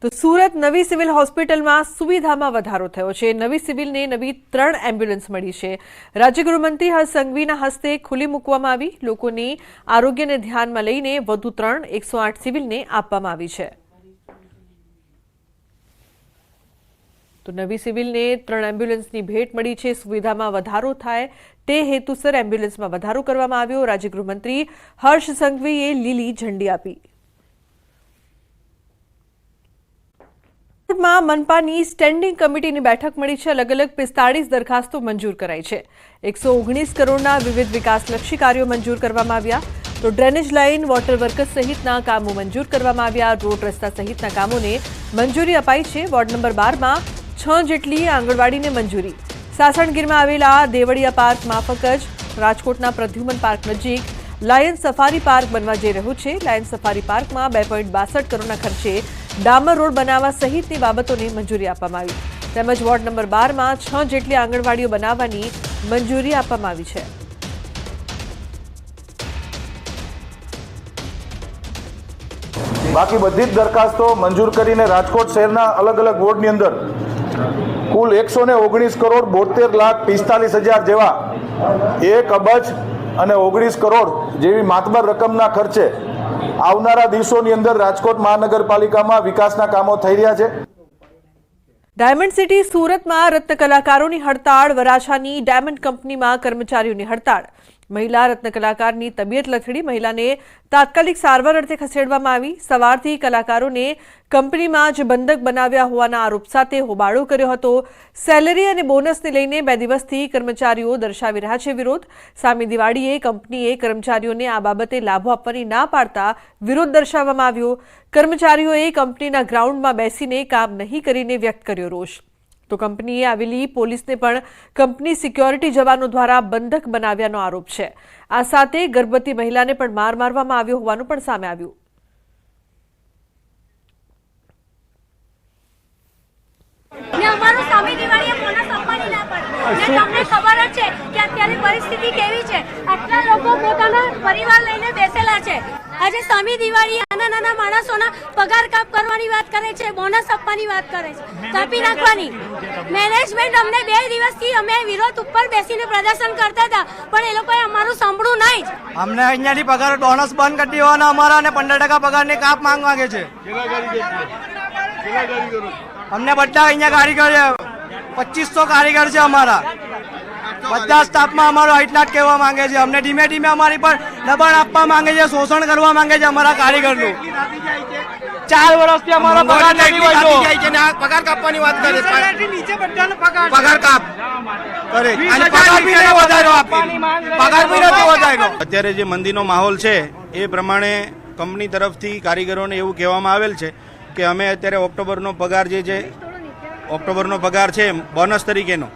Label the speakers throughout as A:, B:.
A: તો સુરત નવી સિવિલ હોસ્પિટલમાં સુવિધામાં વધારો થયો છે। નવી સિવિલને નવી 3 એમ્બ્યુલન્સ મળી છે। રાજ્ય ગૃહમંત્રી હર્ષ સંઘવીના હસ્તે ખુલ્લી મૂકવામાં આવી। લોકોની આરોગ્યને ધ્યાનમાં લઈને વધુ 3 108 સિવિલને આપવામાં આવી છે। તો નવી સિવિલને 3 એમ્બ્યુલન્સની ભેટ મળી છે। સુવિધામાં વધારો થાય તે હેતુસર એમ્બ્યુલન્સમાં વધારો કરવામાં આવ્યો। રાજ્ય ગૃહમંત્રી હર્ષ સંઘવીએ લીલી ઝંડી આપી। मनपानी स्टेन्डिंग कमिटीनी बैठक मळी छे। अलग अलग 45 दरखास्तो मंजूर कराई छे। 119 करोड़ना विविध विकासलक्षी कार्यों मंजूर करवामां आव्या। तो ड्रेनेज लाइन, वॉटर वर्कर्स सहितना कामों मंजूर करवामां आव्या। रोड रस्ता सहितना कामोने मंजूरी अपाई छे। वॉर्ड नंबर 12 में 6 जेटली आंगणवाड़ीने मंजूरी। सासणगीरमां आवेला देवड़िया पार्क माफक ज राजकोटना प्रद्युमन पार्क नजीक लायन सफारी पार्क बनवा जई रह्युं छे। लायन सफारी पार्क में 2.62 करोड़ना खर्चे डामर रोड बनावा सहितनी बाबतोने मंजूरी आपवामां आवी। તેમજ વોર્ડ નંબર 12 માં 6 જેટલી આંગણવાડીઓ બનાવવાની મંજૂરી આપવામાં આવી છે।
B: બાકી બધી જ દરખાસ્તો મંજૂર કરીને રાજકોટ શહેરના અલગ અલગ વોર્ડની અંદર કુલ 119 કરોડ 72 લાખ 45 હજાર જેવા 1 અબજ અને 19 કરોડ જેવી માતબર રકમના ખર્ચે આવનારા દિવસોની અંદર રાજકોટ મહાનગરપાલિકામાં વિકાસના કામો થઈ રહ્યા છે।
A: ડાયમંડ સિટી સુરતમાં રત્ન કલાકારોની હડતાળ। વરાછાની ડાયમંડ કંપનીમાં કર્મચારીઓની હડતાળ। મહિલા રત્ન કલાકારની તબિયત લથડી। મહિલાને તાત્કાલિક સારવાર અર્થે ખસેડવામાં આવી। સવારથી કલાકારોને કંપનીમાં જ બંધક બનાવ્યા હોવાના આરોપ સાથે હોબાળો કર્યો હતો। સેલેરી અને બોનસને લઈને 2 દિવસથી કર્મચારીઓ દર્શાવી રહ્યા છે વિરોધ। સામે દિવાળીએ કંપનીએ કર્મચારીઓને આ બાબતે લાભો આપવાની ના પાડતા વિરોધ દર્શાવવામાં આવ્યો। કર્મચારીઓએ કંપનીના ગ્રાઉન્ડમાં બેસીને કામ નહીં કરીને વ્યક્ત કર્યો રોષ। તો કંપનીએ આવેલી પોલીસને પણ કંપની સિક્યોરિટી જવાનો દ્વારા બંધક બનાવ્યાનો આરોપ છે। આ સાથે ગર્ભવતી મહિલાને પણ માર મારવામાં આવ્યો હોવાનું પણ સામે આવ્યું।
C: અમારું સામે દિવાળીએ બોનસ આપવાની ના પડે। તમને ખબર જ છે કે અત્યારે પરિસ્થિતિ કેવી છે। આટલા લોકો પોતાના પરિવાર લઈને બેસેલા છે। આજે સામે દિવાળીએ નાના માણસોના પગાર કાપ કરવાની વાત કરે છે, બોનસ આપવાની વાત કરે છે, કાપી નાખવાની। મેનેજમેન્ટ અમને 2 દિવસથી અમે વિરોધ ઉપર બેસીને પ્રદર્શન કરતા હતા, પણ એ લોકોએ અમારું સાંભળ્યું નહીં।
D: અમને અહીંયાથી પગાર બોનસ બંધ કરી દેવાના અમારા અને 15% પગારની કાપ માંગે છે। અમને બધા અહીંયા કારીગર 2500 કારીગર છે અમારા। બધા સ્ટાફમાં અમારો હાઈટનાટ કહેવા માંગે છે। અમને ધીમે ધીમે અમારી પર દબાણ આપવા માંગે છે, શોષણ કરવા માંગે છે અમારા કારીગરનું। 4 વર્ષથી અમારો પગાર નથી વધ્યો છે। પગાર કાપવાની વાત કરે છે, નીચે બધાનો પગાર કાપ કરે અને પગાર બી નથી વધાર્યો। પગાર બી નથી વધાર્યો।
E: અત્યારે જે મંદીનો માહોલ છે એ પ્રમાણે કંપની તરફથી કારીગરોને એવું કહેવામાં આવેલ છે કે અમે અત્યારે ઓક્ટોબરનો પગાર જે છે, ઓક્ટોબરનો પગાર છે બોનસ તરીકેનો,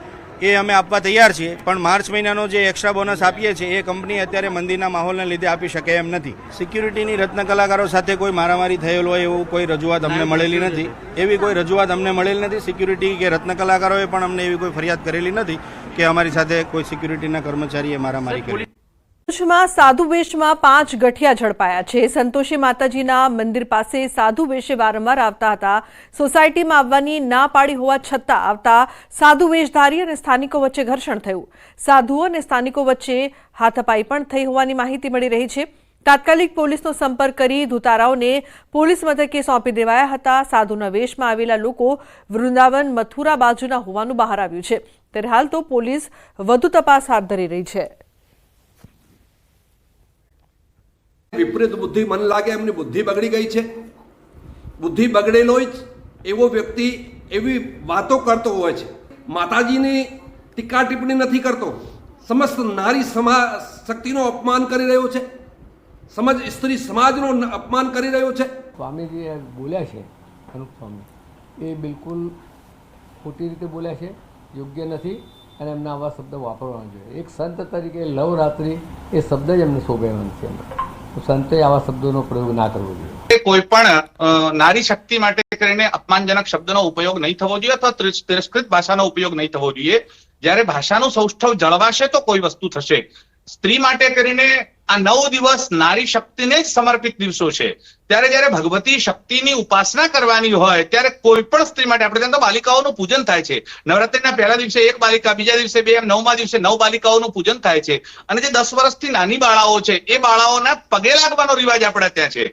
E: એ અમે આપવા તૈયાર છીએ, પણ માર્ચ મહિનાનો જે એક્સ્ટ્રા બોનસ આપીએ છીએ એ કંપની અત્યારે મંદીના માહોલને લીધે આપી શકે એમ નથી। સિક્યુરિટીની રત્ન કલાકારો સાથે કોઈ મારામારી થયેલ હોય એવું કોઈ રજૂઆત અમને મળેલી નથી। એવી કોઈ રજૂઆત અમને મળેલી નથી। સિક્યુરિટી કે રત્ન કલાકારોએ પણ અમને એવી કોઈ ફરિયાદ કરેલી નથી કે અમારી સાથે કોઈ સિક્યુરિટીના કર્મચારીએ મારામારી કરી।
A: ભરૂચમાં સાધુ વેશમાં 5 ગઠિયા ઝડપાયા છે। સંતોષી માતાજીના મંદિર પાસે સાધુ વેશે વારંવાર આવતા હતા। સોસાયટીમાં આવવાની ના પાડી હોવા છતાં આવતા સાધુ વેશધારી અને સ્થાનિકો વચ્ચે ઘર્ષણ થયું। સાધુઓ અને સ્થાનિકો વચ્ચે હાથાપાઈ પણ થઈ હોવાની માહિતી મળી રહી છે। તાત્કાલિક પોલીસનો સંપર્ક કરી ધુતારાઓને પોલીસ મથકે સોંપી દેવાયા હતા। સાધુના વેશમાં આવેલા લોકો વૃંદાવન મથુરા બાજુના હોવાનું બહાર આવ્યું છે। ત્યારે હાલ તો પોલીસ વધુ તપાસ હાથ ધરી રહી છે।
F: વિપરીત બુદ્ધિ મન લાગે એમની બુદ્ધિ બગડી ગઈ છે। બુદ્ધિ બગડેલો જ એવો વ્યક્તિ એવી વાતો કરતો હોય છે। માતાજીની ટીકા ટિપ્પણી નથી કરતો, સમસ્ત નારી શક્તિનો અપમાન કરી રહ્યો છે, સમજ સ્ત્રી સમાજનો અપમાન કરી રહ્યો છે।
G: સ્વામીજી બોલ્યા છે અનુપ સ્વામી, એ બિલકુલ ખોટી રીતે બોલ્યા છે, યોગ્ય નથી અને એમના આવા શબ્દ વાપરવાના જોઈએ। એક સંત તરીકે લવરાત્રિ એ શબ્દ જ એમને શોભેવાનો છે। સંતે આવા શબ્દોનો પ્રયોગ ના કરવો જોઈએ।
H: કોઈ પણ નારી શક્તિ માટે કરીને અપમાનજનક શબ્દનો ઉપયોગ નહીં થવો જોઈએ અથવા તિરસ્કૃત ભાષાનો ઉપયોગ નહીં થવો જોઈએ। જ્યારે ભાષાનું સૌષ્ઠવ જળવાશે તો કોઈ વસ્તુ થશે। સ્ત્રી માટે કરીને આ 9 દિવસ નારી શક્તિને જ સમર્પિત દિવસો છે. ત્યારે જ્યારે ભગવતી શક્તિની ઉપાસના કરવાની હોય ત્યારે કોઈ પણ સ્ત્રી માટે આપણે ત્યાં તો બાલિકાઓનું પૂજન થાય છે. નવરાત્રિના પહેલા દિવસે 1 બાલિકા, બીજા દિવસે 2, એમ 9મા દિવસે 9 બાલિકાઓનું પૂજન થાય છે. અને જે 10 વર્ષથી નાની બાળાઓ છે એ બાળાઓના પગે લાગવાનો રિવાજ આપણા ત્યાં છે.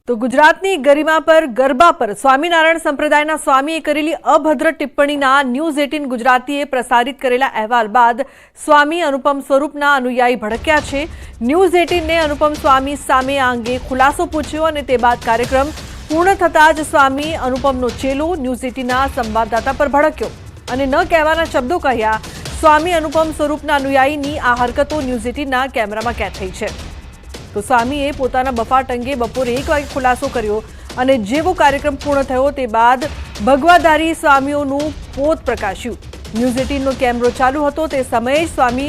A: તો ગુજરાતની ગરિમા પર ગરબા પર સ્વામિનારાયણ સંપ્રદાયના સ્વામીએ કરેલી અભદ્ર ટિપ્પણીના ન્યૂઝ 18 ગુજરાતીએ પ્રસારિત કરેલા અહેવાલ બાદ સ્વામી અનુપમ સ્વરૂપના અનુયાયી ભડક્યા છે. ન્યૂઝ 18ને અનુપમ સ્વામી સામે આ અંગે ખુલાસો પૂછ્યો અને તે બાદ કાર્યક્રમ પૂર્ણ થતાં જ સ્વામી અનુપમનો ચેલો ન્યૂઝ 18ના સંવાદદાતા પર ભડક્યો અને ન કહેવાના શબ્દો કહ્યા. સ્વામી અનુપમ સ્વરૂપના અનુયાયીની આ હરકતો ન્યૂઝ 18ના કેમેરામાં કેદ થઈ છે. તો સ્વામીએ પોતાના બફાટ અંગે બપોરે 1 વાગે ખુલાસો કર્યો અને જેવો કાર્યક્રમ પૂર્ણ થયો તે બાદ ભગવાધારી સ્વામીઓનું પોત પ્રકાશ્યું. ન્યૂઝ 18નો કેમેરો ચાલુ હતો તે સમયે સ્વામી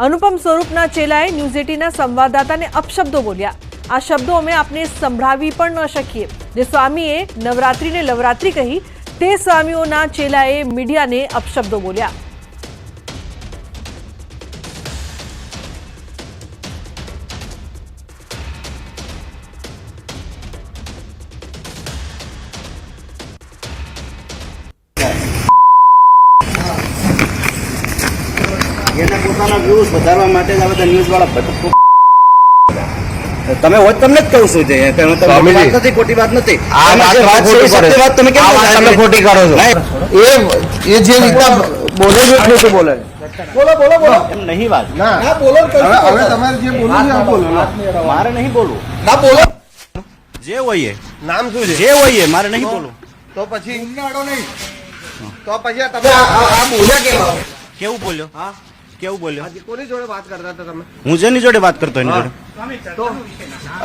A: અનુપમ સ્વરૂપના ચેલાએ ન્યૂઝ 18ના સંવાદદાતાને અપશબ્દો બોલ્યા. આ શબ્દો અમે આપને સંભળાવી પણ ન શકીએ. જે સ્વામીએ નવરાત્રિને લવરાત્રિ કહી તે સ્વામીઓના ચેલાએ મીડિયાને અપશબ્દો બોલ્યા.
D: એને પોતાના વ્યૂઝ વધારવા માટે જ આ બધા ન્યૂઝવાળા ભટકો તમે હોય તમને જ કહું છું જે વાત નથી, ખોટી વાત નથી. આ જે વાત છે એ સત્ય વાત તમે કેમ તમે ખોટી કરો છો? એ જે રીતના બોલે છે ખોટું બોલે. બોલો બોલો બોલો. એમ નહીં વાત. ના બોલો. હવે તમારે જે બોલવું છે બોલો. મારે નહીં બોલવું. ના બોલો. જે હોય નામ શું છે? જે હોય મારે નહીં બોલવું. તો પછી ઉનાળો નહીં. તો પછી તમે આ બોલ્યા કેમ? કેવું બોલ્યો? હા કેવું બોલ્યો? કોની જોડે વાત કરતા હતા તમે? હું જેની જોડે વાત કરતો એની જોડે.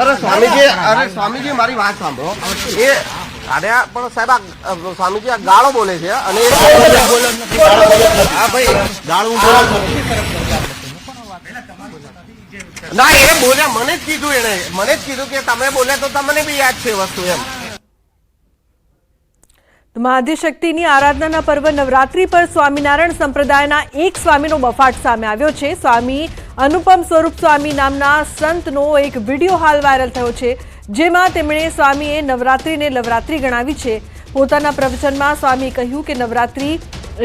D: અરે સ્વામીજી મારી વાત સાંભળો. એ અરે પણ સાહેબ આ સ્વામીજી આ ગાળો બોલે છે અને હા ભાઈ ગાળું બોલો ના એ બોલ્યા મને જ કીધું, એને મને જ કીધું કે તમે બોલ્યા તો તમને બી યાદ છે વસ્તુ એમ.
A: મહાદેશક્તિની આરાધનાના પર્વ નવરાત્રી પર સ્વામિનારાયણ સંપ્રદાયના એક સ્વામીનો બફાટ સામે આવ્યો છે. સ્વામી અનુપમ સ્વરૂપ સ્વામી નામના સંતનો એક વિડીયો હાલ વાયરલ થયો છે, જેમાં તેમણે સ્વામીએ નવરાત્રીને લવરાત્રી ગણાવી છે. પોતાના પ્રવચનમાં સ્વામીએ કહ્યું કે નવરાત્રી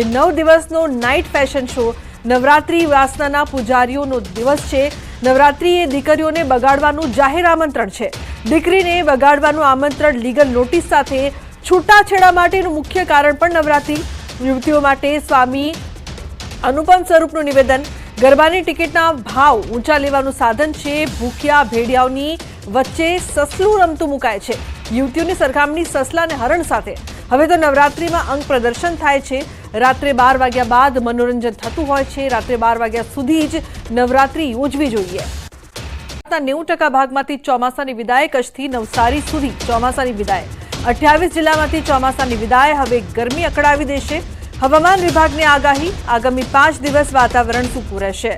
A: એ 9 દિવસનો નાઇટ ફેશન શો, નવરાત્રી વાસનાના પૂજારીઓનો દિવસ છે. નવરાત્રી એ દીકરીઓને બગાડવાનું જાહેર આમંત્રણ છે. દીકરીને બગાડવાનું આમંત્રણ લીગલ નોટિસ સાથે છૂટાછેડા માટેનું મુખ્ય કારણ પણ નવરાત્રી. યુવતીઓ માટે સ્વામી અનુપમ સ્વરૂપનું નિવેદન, ગરબાની ટિકિટના ભાવ ઊંચા લેવાનું સાધન છે. ભૂખ્યા ભેડિયાઓની વચ્ચે સસલું રમતું મુકાય છે. યુવતીઓની સરખામણી સસલા અને હરણ સાથે. હવે તો નવરાત્રીમાં અંગ પ્રદર્શન થાય છે. રાત્રે 12 વાગ્યા બાદ મનોરંજન થતું હોય છે. રાત્રે 12 વાગ્યા સુધી જ નવરાત્રી યોજવી જોઈએ. 90% ભાગમાંથી ચોમાસાની વિદાય. કચ્છથી નવસારી સુધી ચોમાસાની વિદાય. 28 જિલ્લામાંથી ચોમાસાની વિદાય. હવે ગરમી અકળાવી દેશે. હવામાન વિભાગની આગાહી, આગામી 5 દિવસ વાતાવરણ સૂકું રહેશે.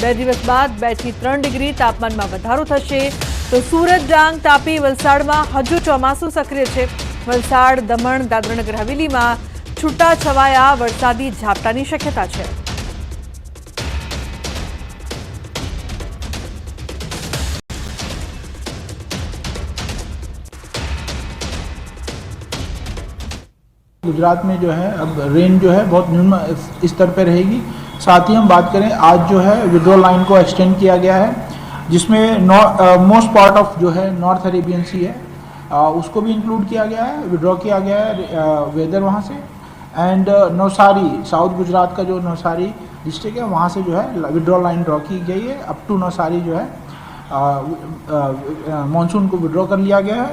A: 2 દિવસ બાદ 2 થી 3 ડિગ્રી તાપમાનમાં વધારો થશે. તો સુરત, ડાંગ, તાપી, વલસાડમાં હજુ ચોમાસું સક્રિય છે. વલસાડ, દમણ, દાદરાનગર હવેલીમાં છૂટા છવાયા વરસાદી ઝાપટાની શક્યતા છે.
I: गुजरात में जो है अब रेन जो है बहुत न्यून स्तर पे रहेगी. साथ ही हम बात करें आज जो है विड्रॉल लाइन को एक्सटेंड किया गया है, जिसमें मोस्ट पार्ट ऑफ जो है नॉर्थ अरेबियन सी है उसको भी इंक्लूड किया गया है, विड्रॉ किया गया है वेदर वहाँ से. एंड नवसारी, साउथ गुजरात का जो नवसारी डिस्ट्रिक्ट है वहाँ से जो है विड्रॉल लाइन ड्रॉ की गई है. अप टू नवसारी जो है मानसून को विड्रॉ कर लिया गया है.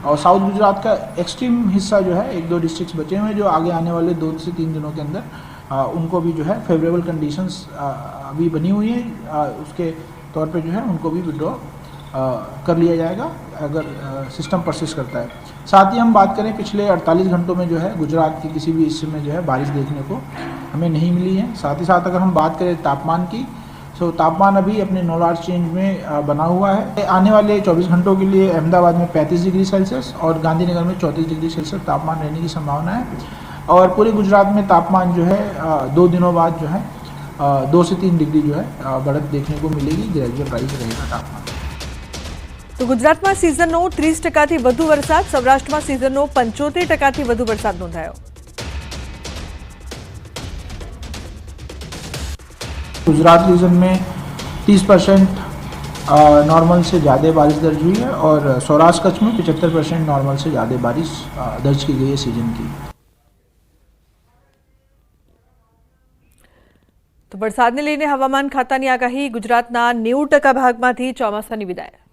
I: और साउथ गुजरात का एक्सट्रीम हिस्सा जो है 1-2 डिस्ट्रिक्ट्स बचे हुए हैं जो आगे आने वाले 2 से 3 दिनों के अंदर उनको भी जो है फेवरेबल कंडीशंस अभी बनी हुई हैं. उसके तौर पे जो है उनको भी विड्रॉ कर लिया जाएगा अगर सिस्टम परसिस्ट करता है. साथ ही हम बात करें पिछले 48 घंटों में जो है गुजरात के किसी भी हिस्से में जो है बारिश देखने को हमें नहीं मिली है. साथ ही साथ अगर हम बात करें तापमान की, तो तापमान अभी अपने नो लार्ज चेंज में बना हुआ है. आने वाले 24 घंटों के लिए अहमदाबाद में 35 डिग्री सेल्सियस और गांधीनगर में 34 डिग्री सेल्सियस तापमान रहने की संभावना है. और पूरे गुजरात में तापमान जो है 2 दिनों बाद जो है 2 से 3 डिग्री जो है बढ़त देखने को मिलेगी, ग्रेजुअल राइज रहेगा तापमान।
A: તો ગુજરાતમાં સિઝનનો 30%થી વધુ વરસાદ, સૌરાષ્ટ્રમાં સિઝનનો 75%થી વધુ વરસાદ નોંધાયો.
I: गुजरात रीजन में 30% नॉर्मल से ज़्यादा बारिश दर्ज हुई है और सौराष्ट्र कच्छ में 75% नॉर्मल से ज़्यादा बारिश दर्ज की गई है सीजन की.
A: તો વરસાદને લઈને હવામાન ખાતાની આગાહી, ગુજરાતના 90% ભાગમાંથી ચોમાસાની વિદાય.